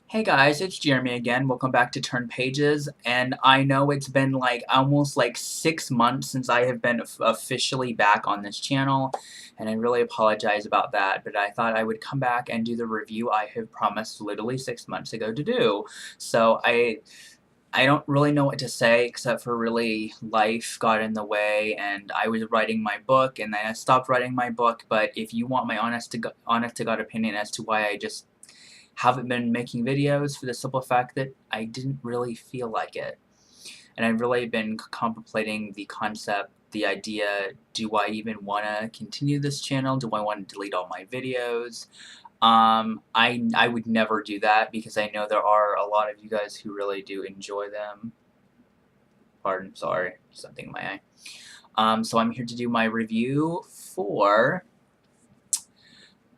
Hey guys, it's Jeremy again. Welcome back to Turn Pages. And I know it's been like almost like 6 months since I have been officially back on this channel, and I really apologize about that. But I thought I would come back and do the review I have promised literally 6 months ago to do. So I don't really know what to say except for really life got in the way, and I was writing my book, and then I stopped writing my book. But if you want my honest to God opinion as to why I just haven't been making videos, for the simple fact that I didn't really feel like it. And I've really been contemplating the concept, the idea, do I even want to continue this channel? Do I want to delete all my videos? I would never do that because I know there are a lot of you guys who really do enjoy them. Pardon, sorry, something in my eye. So I'm here to do my review for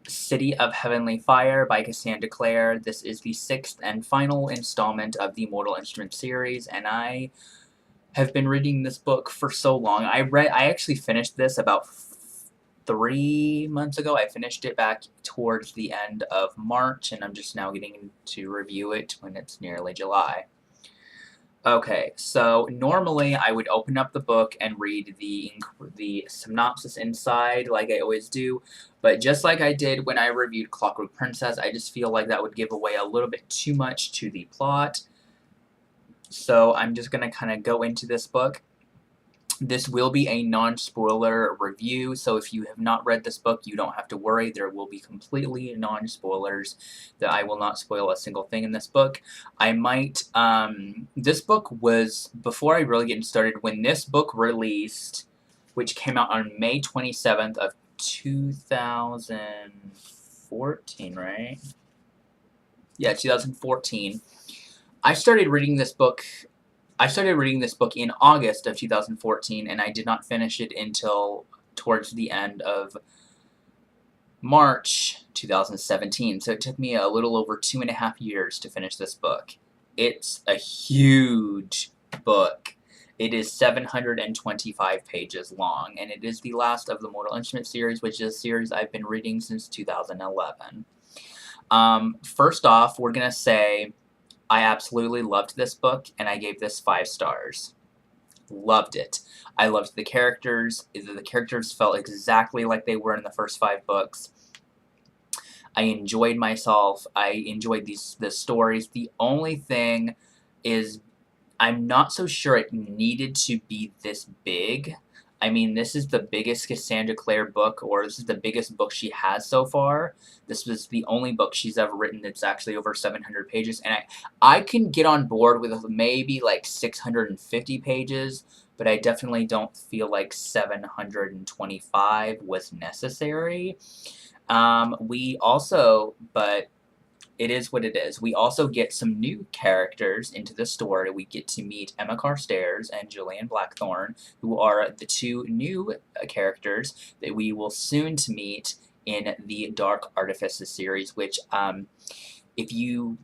City of Heavenly Fire by Cassandra Clare. This is the 6th and final installment of the Mortal Instruments series, and I have been reading this book for so long. I actually finished this about 3 months ago. I finished it back towards the end of March, and I'm just now getting to review it when it's nearly July. Okay, so normally I would open up the book and read the synopsis inside like I always do, but just like I did when I reviewed Clockwork Princess, I just feel like that would give away a little bit too much to the plot. So I'm just going to kind of go into this book. This will be a non-spoiler review, so if you have not read this book, you don't have to worry. There will be completely non-spoilers, that I will not spoil a single thing in this book. I might, this book was, before I really get started, when this book released, which came out on May 27th of 2014, right? Yeah, 2014. I started reading this book in August of 2014, and I did not finish it until towards the end of March 2017. So it took me a little over 2.5 years to finish this book. It's a huge book. It is 725 pages long, and it is the last of the Mortal Instruments series, which is a series I've been reading since 2011. First off, we're going to say I absolutely loved this book, and I gave this 5 stars. Loved it. I loved the characters. The characters felt exactly like they were in the first 5 books. I enjoyed myself. I enjoyed the stories. The only thing is, I'm not so sure it needed to be this big. I mean, this is the biggest Cassandra Clare book, or this is the biggest book she has so far. This was the only book she's ever written that's actually over 700 pages, and I can get on board with maybe like 650 pages, but I definitely don't feel like 725 was necessary. But it is what it is. We also get some new characters into the story. We get to meet Emma Carstairs and Julian Blackthorne, who are the 2 new characters that we will soon to meet in the Dark Artifices series, which, if you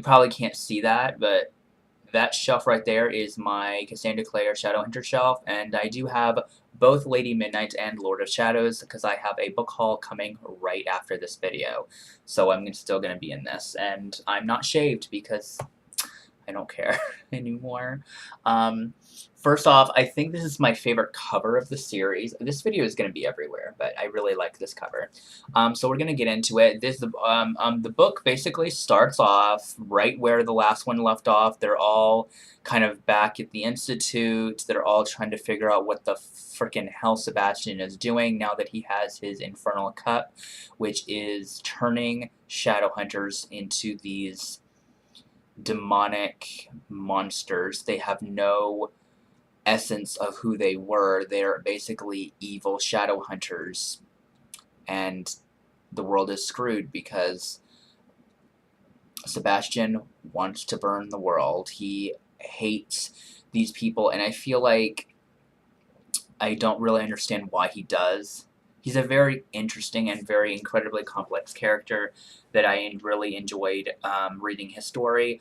probably can't see that, but that shelf right there is my Cassandra Clare Shadowhunter shelf, and I do have both Lady Midnight and Lord of Shadows because I have a book haul coming right after this video. So I'm still going to be in this, and I'm not shaved because I don't care anymore. First off, I think this is my favorite cover of the series. This video is going to be everywhere, but I really like this cover. So we're going to get into it. The book basically starts off right where the last one left off. They're all kind of back at the Institute. They're all trying to figure out what the frickin' hell Sebastian is doing now that he has his Infernal Cup, which is turning Shadowhunters into these demonic monsters. They have no essence of who they were. They're basically evil shadow hunters, and the world is screwed because Sebastian wants to burn the world. He hates these people, and I feel like I don't really understand why he does. He's a very interesting and very incredibly complex character that I really enjoyed reading his story.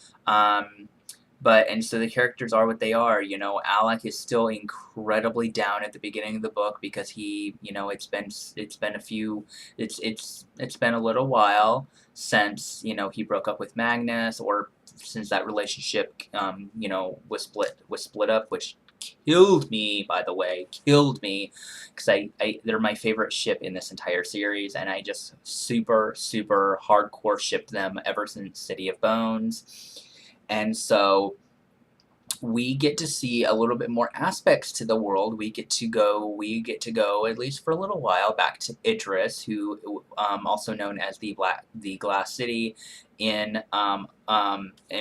and so the characters are what they are. You know, Alec is still incredibly down at the beginning of the book because he, you know, it's been a few, it's been a little while since, you know, he broke up with Magnus, or since that relationship, you know, was split up, which killed me, by the way, killed me, because they're my favorite ship in this entire series, and I just super hardcore shipped them ever since City of Bones. And so we get to see a little bit more aspects to the world. We get to go at least for a little while back to Idris, who also known as the Glass City, and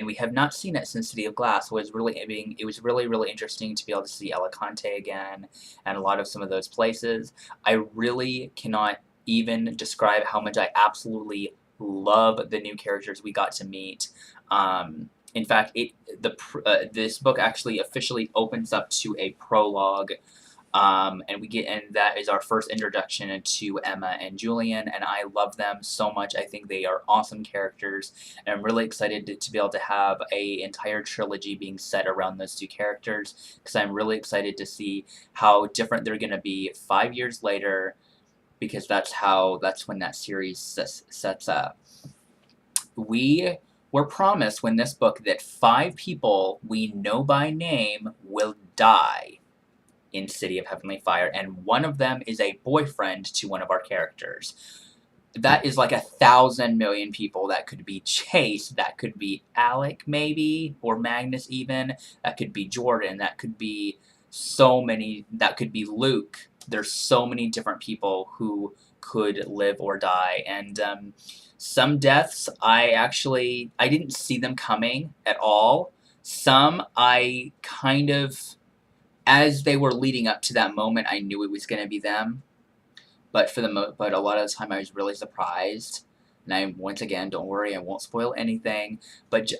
we have not seen it since City of Glass. It was really interesting to be able to see Alicante again and a lot of some of those places. I really cannot even describe how much I absolutely love the new characters we got to meet. In fact, this book actually officially opens up to a prologue, and that is our first introduction to Emma and Julian, and I love them so much. I think they are awesome characters, and I'm really excited to be able to have a entire trilogy being set around those two characters, because I'm really excited to see how different they're going to be 5 years later, because that's when that series sets up. We were promised when this book that 5 people we know by name will die in City of Heavenly Fire, and one of them is a boyfriend to one of our characters. That is like 1,000 million people. That could be Chase, that could be Alec maybe, or Magnus even, that could be Jordan, that could be that could be Luke. There's so many different people who could live or die, and some deaths I didn't see them coming at all. Some I kind of, as they were leading up to that moment, I knew it was going to be them. But but a lot of the time I was really surprised. And once again, don't worry, I won't spoil anything. But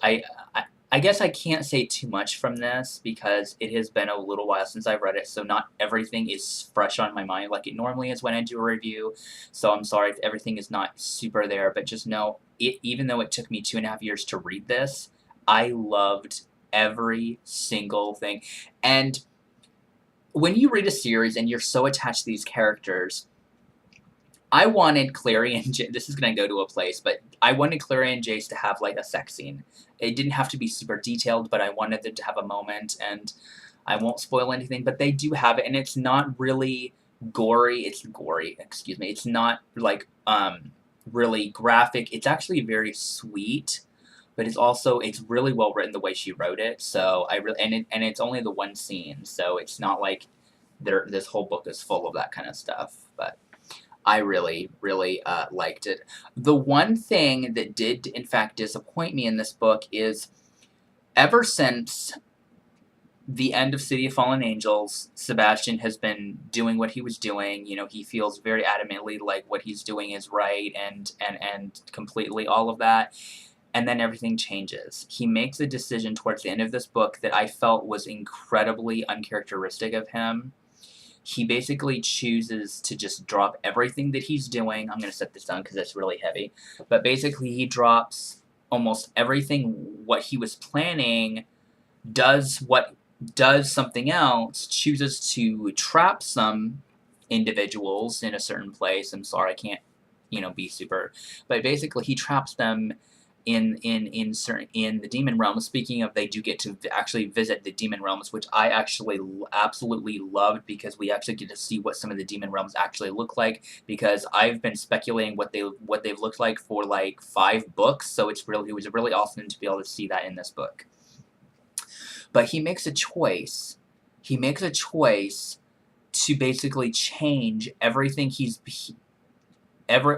I guess I can't say too much from this because it has been a little while since I've read it, so not everything is fresh on my mind like it normally is when I do a review. So I'm sorry if everything is not super there, but just know, even though it took me 2.5 years to read this, I loved every single thing. And when you read a series and you're so attached to these characters, I wanted Clary and this is going to go to a place, but I wanted Clary and Jace to have like a sex scene. It didn't have to be super detailed, but I wanted them to have a moment, and I won't spoil anything, but they do have it, and it's not really gory. Excuse me. It's not like really graphic. It's actually very sweet, but it's really well written the way she wrote it. So and it's only the one scene, so it's not like this whole book is full of that kind of stuff, but I really liked it. The one thing that did, in fact, disappoint me in this book is, ever since the end of City of Fallen Angels, Sebastian has been doing what he was doing. You know, he feels very adamantly like what he's doing is right, and completely all of that. And then everything changes. He makes a decision towards the end of this book that I felt was incredibly uncharacteristic of him. He basically chooses to just drop everything that he's doing. I'm going to set this down because it's really heavy. But basically he drops almost everything what he was planning, does something else, chooses to trap some individuals in a certain place. I'm sorry, I can't, be super. But basically he traps them in the demon realms. Speaking of, they do get to actually visit the demon realms, which I actually absolutely loved, because we actually get to see what some of the demon realms actually look like, because I've been speculating what they've looked like for like 5 books, so it was really awesome to be able to see that in this book. But he makes a choice to basically change everything.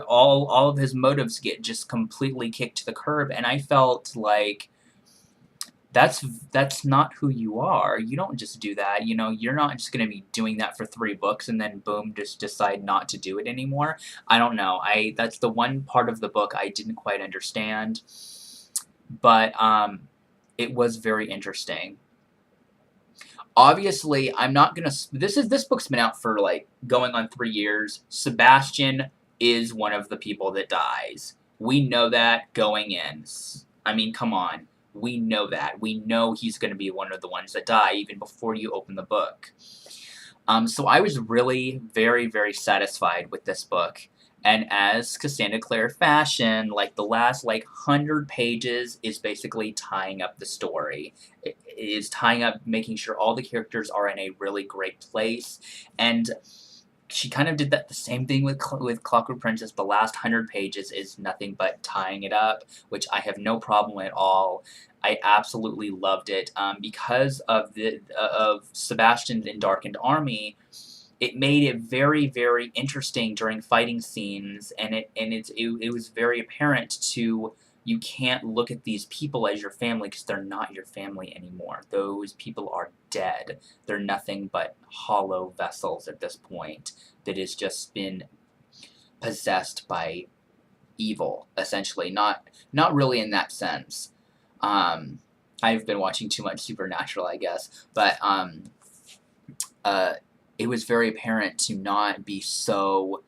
All of his motives get just completely kicked to the curb, and I felt like that's not who you are. You don't just do that. You're not just going to be doing that for 3 books and then boom, just decide not to do it anymore. I don't know. That's the one part of the book I didn't quite understand, but it was very interesting. Obviously, I'm not gonna. This book's been out for like going on 3 years. Sebastian is one of the people that dies. We know that going in. I mean, come on. We know that. We know he's going to be one of the ones that die even before you open the book. So I was really very, very satisfied with this book. And as Cassandra Clare fashion, like the last 100 pages is basically tying up the story. It is tying up, making sure all the characters are in a really great place. And she kind of did that the same thing with Clockwork Princess. The last 100 pages is nothing but tying it up, which I have no problem at all. I absolutely loved it because of the of Sebastian in Darkened Army. It made it very, very interesting during fighting scenes, and it was very apparent to you can't look at these people as your family because they're not your family anymore. Those people are dead. They're nothing but hollow vessels at this point that has just been possessed by evil, essentially. Not really in that sense. I've been watching too much Supernatural, I guess, but uh, it was very apparent to not be so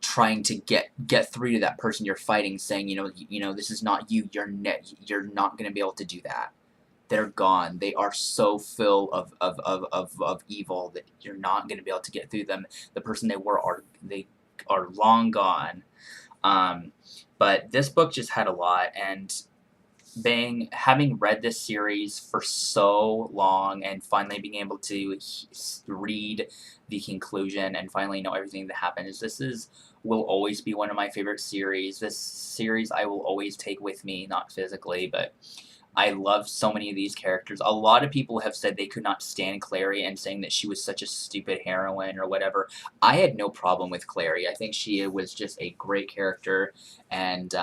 trying to get through to that person you're fighting, saying, this is not you. You're not going to be able to do that. They're gone. They are so full of evil that you're not going to be able to get through them. The person they are long gone. But this book just had a lot, and having read this series for so long and finally being able to read the conclusion and finally know everything that happens, will always be one of my favorite series. This series I will always take with me, not physically, but I love so many of these characters. A lot of people have said they could not stand Clary and saying that she was such a stupid heroine or whatever. I had no problem with Clary. I think she was just a great character, and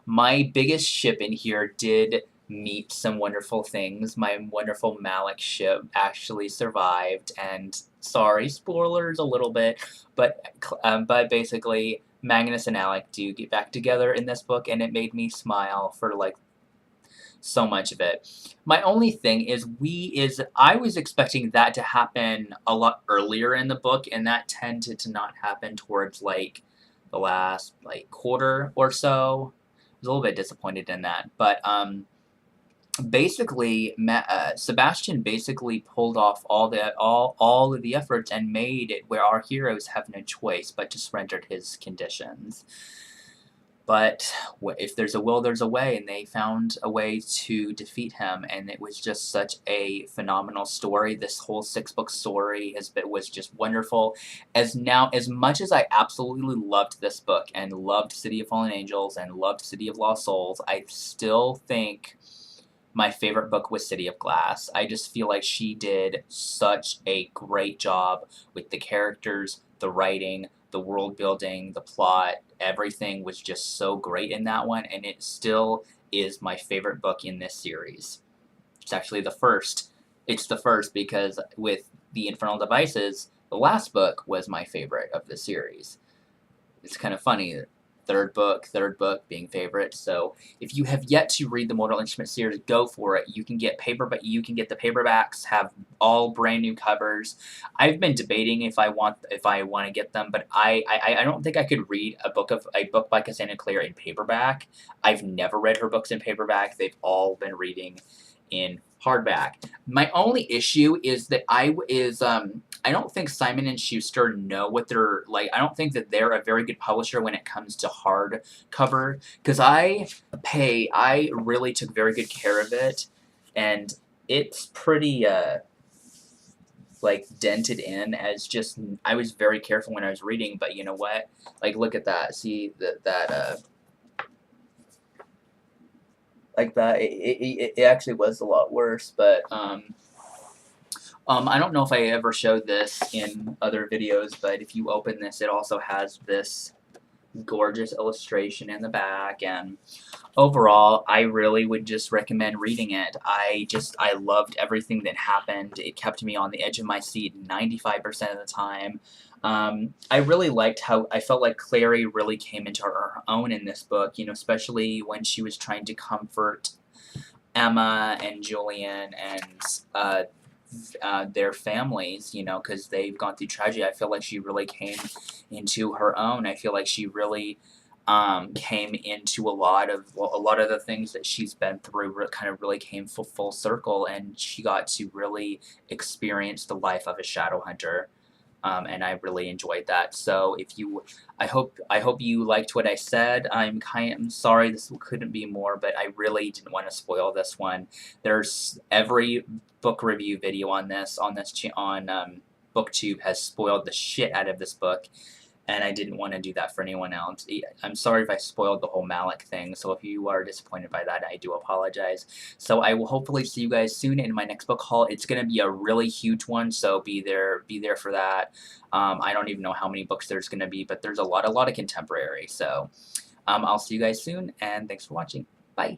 my biggest ship in here did meet some wonderful things. My wonderful Malik ship actually survived, and sorry, spoilers a little bit, but basically Magnus and Alec do get back together in this book, and it made me smile for so much of it. My only thing is I was expecting that to happen a lot earlier in the book, and that tended to not happen towards the last quarter or so. I was a little bit disappointed in that, but basically, Sebastian basically pulled off all of the efforts and made it where our heroes have no choice but to surrender to his conditions. But if there's a will, there's a way, and they found a way to defeat him, and it was just such a phenomenal story. This whole 6-book story was just wonderful. As much as I absolutely loved this book and loved City of Fallen Angels and loved City of Lost Souls, I still think my favorite book was City of Glass. I just feel like she did such a great job with the characters, the writing, the world building, the plot. Everything was just so great in that one, and it still is my favorite book in this series. It's actually the first. It's the first because with the Infernal Devices, the last book was my favorite of the series. It's kind of funny. Third book being favorite. So if you have yet to read the Mortal Instruments series, go for it. You can get the paperbacks, have all brand new covers. I've been debating if I want to get them, but I don't think I could read a book by Cassandra Clare in paperback. I've never read her books in paperback. They've all been reading in hardback. My only issue is that I don't think Simon & Schuster know what they're like. I don't think that they're a very good publisher when it comes to hardcover, because I really took very good care of it, and it's pretty dented in as just, I was very careful when I was reading, but you know what? Look at that. See that it actually was a lot worse, but I don't know if I ever showed this in other videos, but if you open this, it also has this gorgeous illustration in the back, and overall, I really would just recommend reading it. I loved everything that happened. It kept me on the edge of my seat 95% of the time. I really liked how I felt like Clary really came into her own in this book, especially when she was trying to comfort Emma and Julian and their families, because they've gone through tragedy. I feel like she really came into her own. I feel like she really came into a lot of the things that she's been through. Kind of really came full circle, and she got to really experience the life of a shadow hunter. And I really enjoyed that. So I hope you liked what I said. I'm sorry this couldn't be more, but I really didn't want to spoil this one. There's every book review video on BookTube has spoiled the shit out of this book, and I didn't want to do that for anyone else. I'm sorry if I spoiled the whole Malik thing, so if you are disappointed by that, I do apologize. So I will hopefully see you guys soon in my next book haul. It's going to be a really huge one, so be there for that. I don't even know how many books there's going to be, but there's a lot of contemporary. So I'll see you guys soon, and thanks for watching. Bye.